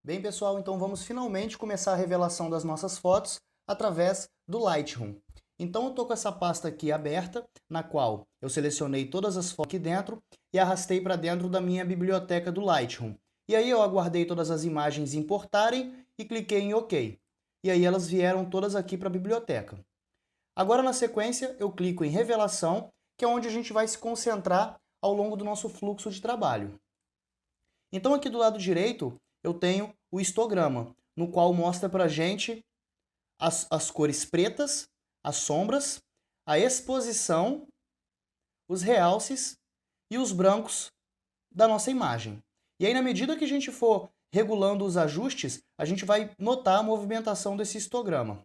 Bem, pessoal, então vamos finalmente começar a revelação das nossas fotos através do Lightroom. Então eu estou com essa pasta aqui aberta, na qual eu selecionei todas as fotos aqui dentro e arrastei para dentro da minha biblioteca do Lightroom. E aí eu aguardei todas as imagens importarem e cliquei em OK. E aí elas vieram todas aqui para a biblioteca. Agora, na sequência, eu clico em Revelação, que é onde a gente vai se concentrar ao longo do nosso fluxo de trabalho. Então aqui do lado direito eu tenho o histograma, no qual mostra para a gente as cores pretas, as sombras, a exposição, os realces e os brancos da nossa imagem. E aí, na medida que a gente for regulando os ajustes, a gente vai notar a movimentação desse histograma.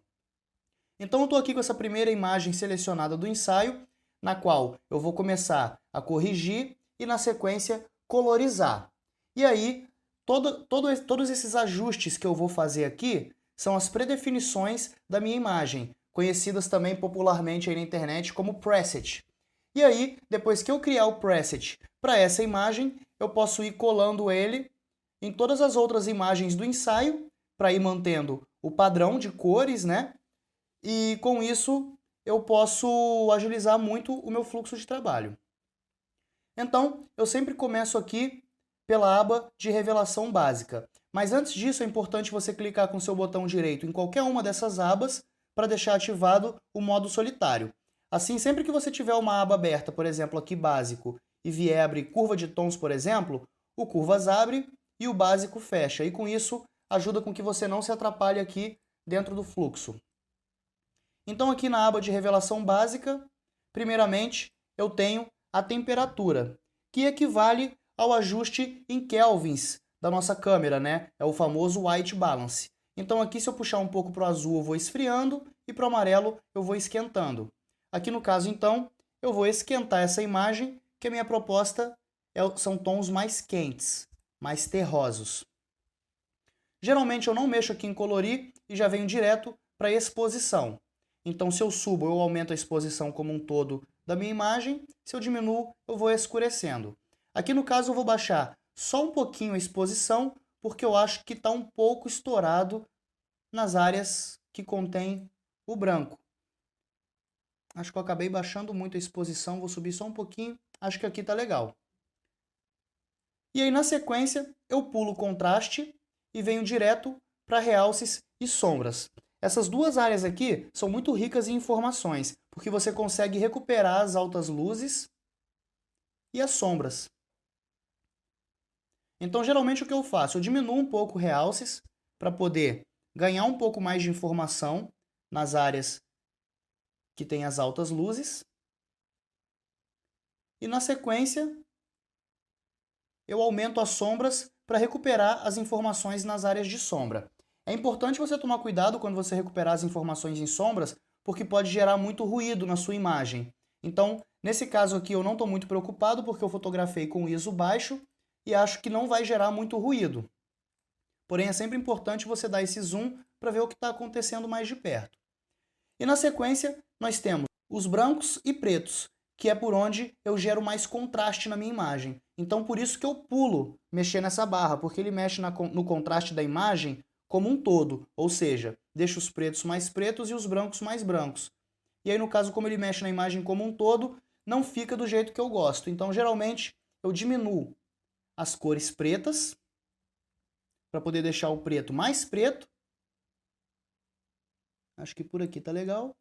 Então eu estou aqui com essa primeira imagem selecionada do ensaio, na qual eu vou começar a corrigir e, na sequência, colorizar. E aí, todos esses ajustes que eu vou fazer aqui são as predefinições da minha imagem, conhecidas também popularmente aí na internet como preset. E aí, depois que eu criar o preset para essa imagem, eu posso ir colando ele em todas as outras imagens do ensaio, para ir mantendo o padrão de cores, né? E com isso eu posso agilizar muito o meu fluxo de trabalho. Então, eu sempre começo aqui pela aba de revelação básica. Mas antes disso, é importante você clicar com seu botão direito em qualquer uma dessas abas para deixar ativado o modo solitário. Assim, sempre que você tiver uma aba aberta, por exemplo, aqui básico, e vier abrir curva de tons, por exemplo, o curvas abre e o básico fecha. E com isso, ajuda com que você não se atrapalhe aqui dentro do fluxo. Então aqui na aba de revelação básica, primeiramente, eu tenho a temperatura, que equivale ao ajuste em kelvins da nossa câmera, né? É o famoso white balance. Então aqui, se eu puxar um pouco para o azul, eu vou esfriando, e para o amarelo eu vou esquentando. Aqui no caso, então, eu vou esquentar essa imagem, que a minha proposta são tons mais quentes, mais terrosos. Geralmente eu não mexo aqui em colorir e já venho direto para a exposição. Então, se eu subo, eu aumento a exposição como um todo da minha imagem. Se eu diminuo, eu vou escurecendo. Aqui no caso eu vou baixar só um pouquinho a exposição, porque eu acho que está um pouco estourado nas áreas que contém o branco. Acho que eu acabei baixando muito a exposição, vou subir só um pouquinho. Acho que aqui está legal. E aí, na sequência, eu pulo o contraste e venho direto para realces e sombras. Essas duas áreas aqui são muito ricas em informações, porque você consegue recuperar as altas luzes e as sombras. Então, geralmente, o que eu faço? Eu diminuo um pouco realces para poder ganhar um pouco mais de informação nas áreas que tem as altas luzes. E, na sequência, eu aumento as sombras para recuperar as informações nas áreas de sombra. É importante você tomar cuidado quando você recuperar as informações em sombras, porque pode gerar muito ruído na sua imagem. Então, nesse caso aqui, eu não estou muito preocupado, porque eu fotografei com ISO baixo e acho que não vai gerar muito ruído. Porém, é sempre importante você dar esse zoom para ver o que está acontecendo mais de perto. E na sequência, nós temos os brancos e pretos, que é por onde eu gero mais contraste na minha imagem. Então, por isso que eu pulo mexer nessa barra, porque ele mexe no contraste da imagem como um todo, ou seja, deixa os pretos mais pretos e os brancos mais brancos. E aí, no caso, como ele mexe na imagem como um todo, não fica do jeito que eu gosto. Então, geralmente, eu diminuo as cores pretas, para poder deixar o preto mais preto. Acho que por aqui tá legal.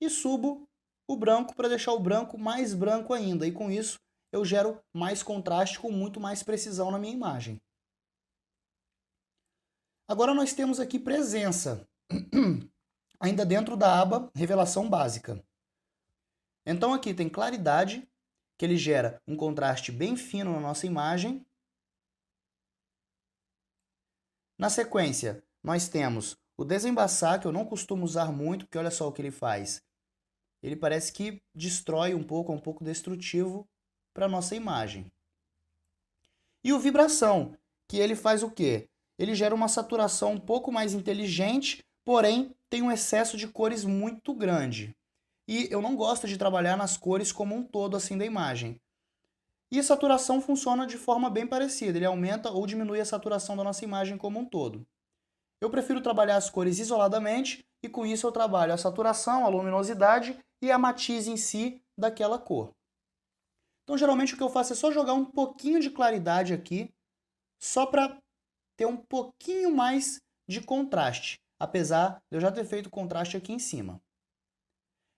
E subo o branco para deixar o branco mais branco ainda. E com isso, eu gero mais contraste com muito mais precisão na minha imagem. Agora nós temos aqui presença, ainda dentro da aba revelação básica. Então aqui tem claridade, que ele gera um contraste bem fino na nossa imagem. Na sequência, nós temos o desembaçar, que eu não costumo usar muito, porque olha só o que ele faz. Ele parece que destrói um pouco, é um pouco destrutivo para a nossa imagem. E o vibração, que ele faz o quê? Ele gera uma saturação um pouco mais inteligente, porém tem um excesso de cores muito grande. E eu não gosto de trabalhar nas cores como um todo assim da imagem. E saturação funciona de forma bem parecida, ele aumenta ou diminui a saturação da nossa imagem como um todo. Eu prefiro trabalhar as cores isoladamente e com isso eu trabalho a saturação, a luminosidade e a matiz em si daquela cor. Então geralmente o que eu faço é só jogar um pouquinho de claridade aqui, só para ter um pouquinho mais de contraste, apesar de eu já ter feito contraste aqui em cima.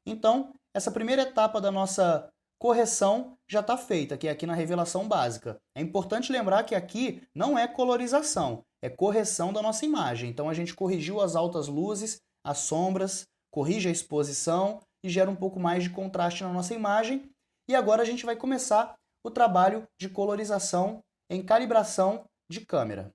Então, essa primeira etapa da nossa correção já está feita, que é aqui na revelação básica. É importante lembrar que aqui não é colorização, é correção da nossa imagem. Então a gente corrigiu as altas luzes, as sombras, corrige a exposição e gera um pouco mais de contraste na nossa imagem. E agora a gente vai começar o trabalho de colorização em calibração de câmera.